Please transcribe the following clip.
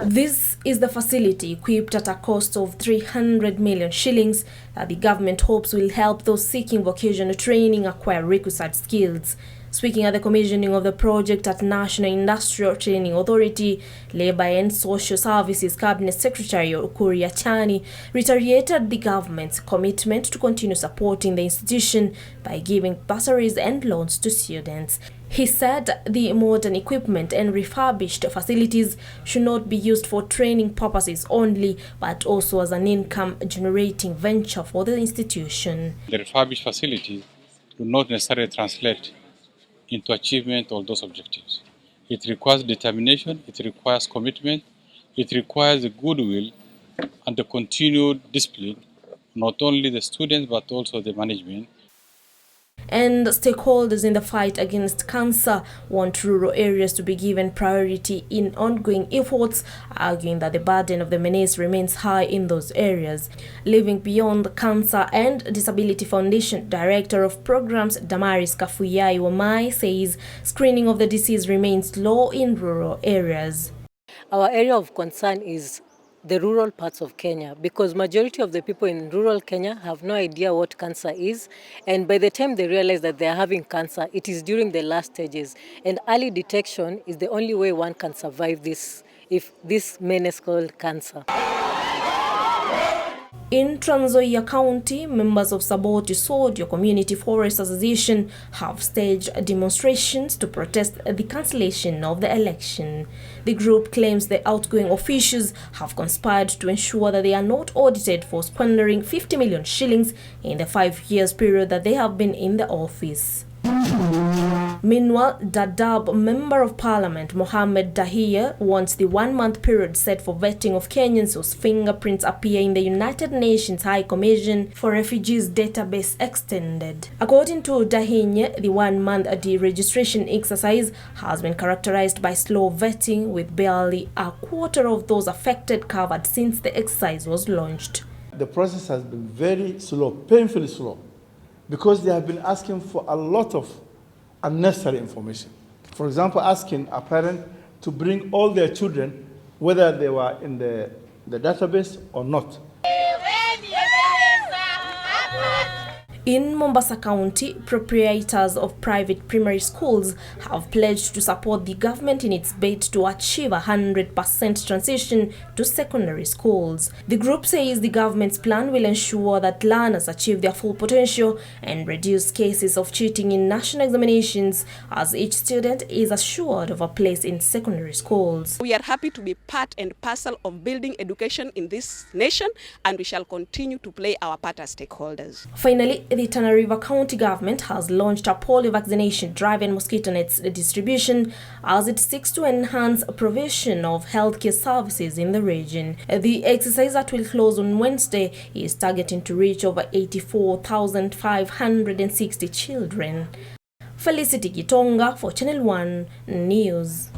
This is the facility, equipped at a cost of 300 million shillings, that the government hopes will help those seeking vocational training acquire requisite skills. Speaking at the commissioning of the project at National Industrial Training Authority, Labour and Social Services Cabinet Secretary Ukuri Achani reiterated the government's commitment to continue supporting the institution by giving bursaries and loans to students. He said the modern equipment and refurbished facilities should not be used for training purposes only, but also as an income-generating venture for the institution. The refurbished facilities do not necessarily translate into achievement of those objectives. It requires determination, it requires commitment, it requires the goodwill and the continued discipline, not only the students but also the management. And stakeholders in the fight against cancer want rural areas to be given priority in ongoing efforts, arguing that the burden of the menace remains high in those areas. Living Beyond Cancer and Disability Foundation Director of Programs Damaris Kafuyai Wamai says screening of the disease remains low in rural areas. Our area of concern is the rural parts of Kenya, because majority of the people in rural Kenya have no idea what cancer is, and by the time they realize that they are having cancer, it is during the last stages, and early detection is the only way one can survive this menace called cancer. In Trans Nzoia County, members of Saboti Sodio Community Forest Association have staged demonstrations to protest the cancellation of the election. The group claims the outgoing officials have conspired to ensure that they are not audited for squandering 50 million shillings in the 5 years period that they have been in the office. Meanwhile, Dadaab Member of Parliament Mohammed Dahir wants the 1-month period set for vetting of Kenyans whose fingerprints appear in the United Nations High Commission for Refugees database extended. According to Dahir, the 1-month deregistration exercise has been characterized by slow vetting, with barely a quarter of those affected covered since the exercise was launched. The process has been very slow, painfully slow, because they have been asking for a lot of unnecessary information. For example, asking a parent to bring all their children, whether they were in the database or not. In Mombasa County, proprietors of private primary schools have pledged to support the government in its bid to achieve a 100% transition to secondary schools. The group says the government's plan will ensure that learners achieve their full potential and reduce cases of cheating in national examinations, as each student is assured of a place in secondary schools. We are happy to be part and parcel of building education in this nation, and we shall continue to play our part as stakeholders. Finally, the Tana River County government has launched a polio vaccination drive and mosquito nets distribution as it seeks to enhance provision of healthcare services in the region. The exercise that will close on Wednesday is targeting to reach over 84,560 children. Felicity Gitonga for Channel 1 News.